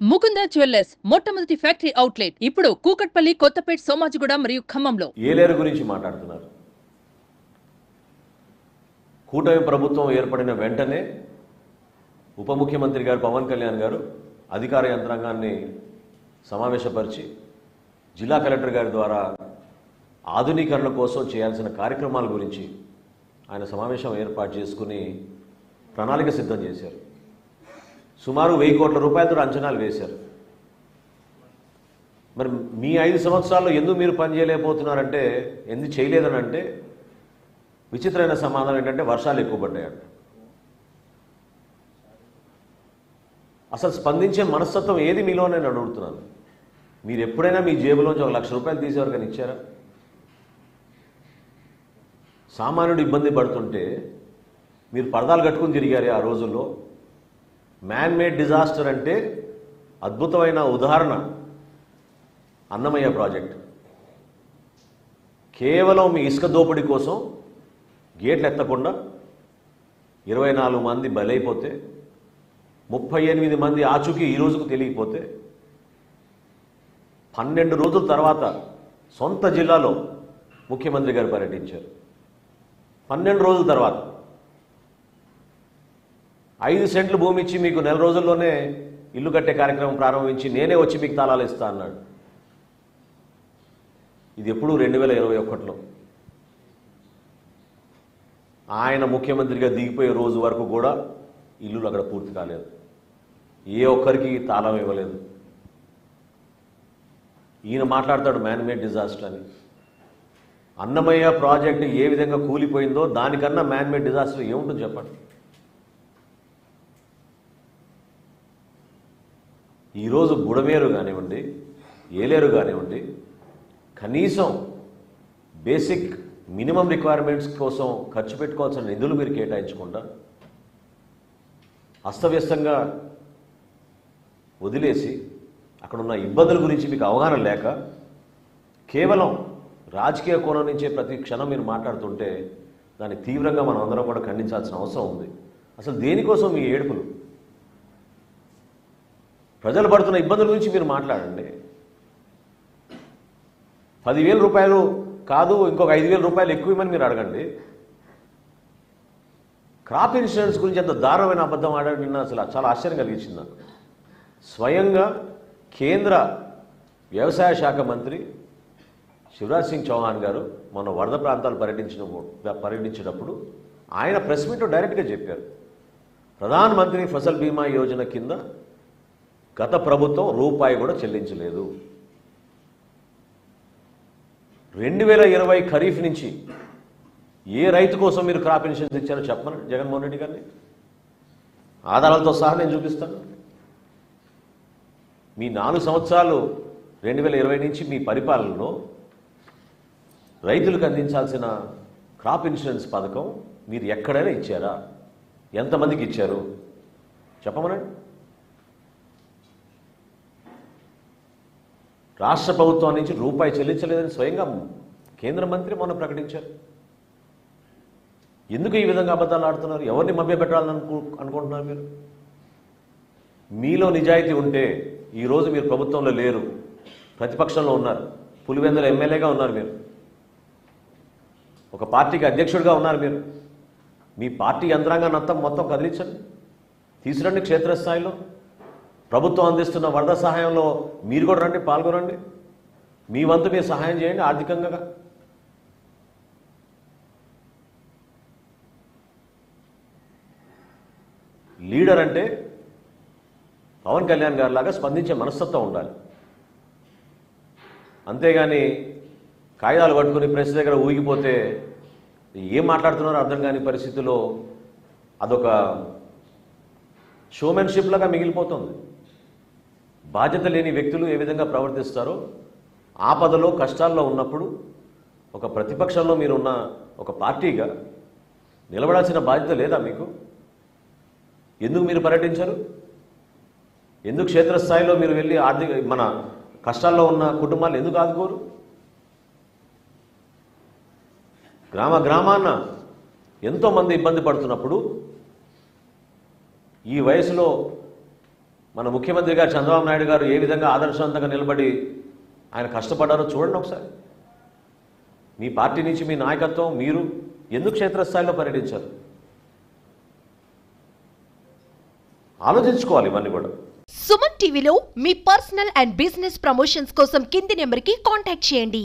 Mukunda jewellers మొట్టమొదటి factory outlet ఇప్పుడు కూకట్పల్లి, కొత్తపేట్, సోమాజిగూడ మరియు ఖమ్మంలో. ఏలేరు గురించి మాట్లాడుతున్నారు. కూటమి ప్రభుత్వం ఏర్పడిన వెంటనే ఉప ముఖ్యమంత్రి గారు పవన్ కళ్యాణ్ గారు అధికార యంత్రాంగాన్ని సమావేశపరిచి జిల్లా కలెక్టర్ గారి ద్వారా ఆధునీకరణ కోసం చేయాల్సిన కార్యక్రమాల గురించి ఆయన సమావేశం ఏర్పాటు చేసుకుని ప్రణాళిక సిద్ధం చేశారు. సుమారు 1000 కోట్ల రూపాయలతో అంచనాలు వేశారు. మరి మీ 5 సంవత్సరాల్లో ఎందుకు మీరు పని చేయలేకపోతున్నారంటే, ఎందుకు చేయలేదని అంటే విచిత్రమైన సమాధానం ఏంటంటే వర్షాలు ఎక్కువ పడ్డాయంట. అసలు స్పందించే మనస్తత్వం ఏది మీలో నేను అడుగుతున్నాను. మీరు ఎప్పుడైనా మీ జేబులోంచి 1 లక్ష రూపాయలు తీసేవరకని ఇచ్చారా? సామాన్యుడు ఇబ్బంది పడుతుంటే మీరు పరదాలు కట్టుకుని తిరిగారే ఆ రోజుల్లో. మ్యాన్ మేడ్ డిజాస్టర్ అంటే అద్భుతమైన ఉదాహరణ అన్నమయ్య ప్రాజెక్ట్. కేవలం మీ ఇసుక దోపిడీ కోసం గేట్లు ఎత్తకుండా 24 మంది బలైపోతే, 38 మంది ఆచూకీ ఈ రోజుకు తెలియకపోతే, 12 రోజుల తర్వాత సొంత జిల్లాలో ముఖ్యమంత్రి గారు పర్యటించారు. 12 రోజుల తర్వాత 5 సెంట్లు భూమి ఇచ్చి మీకు 4 రోజుల్లోనే ఇల్లు కట్టే కార్యక్రమం ప్రారంభించి నేనే వచ్చి మీకు తాళాలు ఇస్తా అన్నాడు. ఇది ఎప్పుడు 2021లో ఆయన ముఖ్యమంత్రిగా దిగిపోయే రోజు వరకు కూడా ఇల్లులు అక్కడ పూర్తి కాలేదు. ఏ ఒక్కరికి తాళం ఇవ్వలేదు. ఈయన మాట్లాడతాడు మ్యాన్ మేడ్ డిజాస్టర్ అని. అన్నమయ్య ప్రాజెక్టు ఏ విధంగా కూలిపోయిందో దానికన్నా మ్యాన్ మేడ్ డిజాస్టర్ ఏముంటుంది చెప్పండి. ఈరోజు బుడమేరు కానివ్వండి, ఏలేరు కానివ్వండి, కనీసం బేసిక్ మినిమం రిక్వైర్మెంట్స్ కోసం ఖర్చు పెట్టుకోవాల్సిన నిధులు మీరు కేటాయించకుండా అస్తవ్యస్తంగా వదిలేసి అక్కడున్న ఇబ్బందుల గురించి మీకు అవగాహన లేక కేవలం రాజకీయ కోణం నుంచే ప్రతి క్షణం మీరు మాట్లాడుతుంటే దాన్ని తీవ్రంగా మనం అందరం కూడా ఖండించాల్సిన అవసరం ఉంది. అసలు దేనికోసం మీ ఏడుపులు? ప్రజలు పడుతున్న ఇబ్బందుల గురించి మీరు మాట్లాడండి. 10,000 రూపాయలు కాదు, ఇంకొక 5,000 రూపాయలు ఎక్కువ ఇవ్వమని మీరు అడగండి. క్రాప్ ఇన్సూరెన్స్ గురించి ఎంత దారుణమైన అబద్ధం ఆడాడు నిన్న. అసలు చాలా ఆశ్చర్యం కలిగించింది నాకు. స్వయంగా కేంద్ర వ్యవసాయ శాఖ మంత్రి శివరాజ్ సింగ్ చౌహాన్ గారు మొన్న వరద ప్రాంతాలు పర్యటించినప్పుడు ఆయన ప్రెస్ మీట్లో డైరెక్ట్గా చెప్పారు, ప్రధాన మంత్రి ఫసల్ బీమా యోజన కింద గత ప్రభుత్వం రూపాయి కూడా చెల్లించలేదు. 2020 ఖరీఫ్ నుంచి ఏ రైతు కోసం మీరు క్రాప్ ఇన్సూరెన్స్ ఇచ్చారో చెప్పమని జగన్మోహన్ రెడ్డి గారిని ఆధారాలతో సహా నేను చూపిస్తాను. మీ 4 సంవత్సరాలు 2020 నుంచి మీ పరిపాలనలో రైతులకు అందించాల్సిన క్రాప్ ఇన్సూరెన్స్ పథకం మీరు ఎక్కడైనా ఇచ్చారా? ఎంతమందికి ఇచ్చారు చెప్పమనండి. రాష్ట్ర ప్రభుత్వం నుంచి రూపాయి చెల్లించలేదని స్వయంగా కేంద్ర మంత్రి మొన్న ప్రకటించారు. ఎందుకు ఈ విధంగా అబద్ధాలు ఆడుతున్నారు? ఎవరిని మభ్యపెట్టాలని అనుకుంటున్నారు మీరు? మీలో నిజాయితీ ఉంటే ఈరోజు మీరు ప్రభుత్వంలో లేరు, ప్రతిపక్షంలో ఉన్నారు, పులివెందుల ఎమ్మెల్యేగా ఉన్నారు, మీరు ఒక పార్టీకి అధ్యక్షుడిగా ఉన్నారు. మీరు మీ పార్టీ యంత్రాంగాన్ని మొత్తం కదిలించండి, తీసుకురండి. క్షేత్రస్థాయిలో ప్రభుత్వం అందిస్తున్న వరద సహాయంలో మీరు కూడా రండి, పాల్గొనండి. మీ వంతు మీరు సహాయం చేయండి ఆర్థికంగా. లీడర్ అంటే పవన్ కళ్యాణ్ గారి లాగా స్పందించే మనస్తత్వం ఉండాలి. అంతేగాని కాగితాలు పట్టుకుని ప్రెస్ దగ్గర ఊగిపోతే ఏం మాట్లాడుతున్నారో అర్థం కాని పరిస్థితిలో అదొక షోమెన్షిప్ లాగా మిగిలిపోతుంది. బాధ్యత లేని వ్యక్తులు ఏ విధంగా ప్రవర్తిస్తారో, ఆపదలో కష్టాల్లో ఉన్నప్పుడు ఒక ప్రతిపక్షంలో మీరున్న ఒక పార్టీగా నిలబడాల్సిన బాధ్యత లేదా మీకు? ఎందుకు మీరు పర్యటించరు? ఎందుకు క్షేత్రస్థాయిలో మీరు వెళ్ళి మన కష్టాల్లో ఉన్న కుటుంబాలు ఎందుకు ఆదుకోరు? గ్రామాన్న ఎంతోమంది ఇబ్బంది పడుతున్నప్పుడు ఈ వయసులో మన ముఖ్యమంత్రి గారు చంద్రబాబు నాయుడు గారు ఏ విధంగా ఆదర్శవంతంగా నిలబడి ఆయన కష్టపడ్డారో చూడండి ఒకసారి. మీ పార్టీ నుంచి మీ నాయకత్వం మీరు ఎందుకు క్షేత్రస్థాయిలో పర్యటించారు? ఆలోచించుకోవాలి ఇవన్నీ కూడా. సుమన్ టీవీలో మీ పర్సనల్ అండ్ బిజినెస్ ప్రమోషన్స్ కోసం కింది నెంబర్కి కాంటాక్ట్ చేయండి.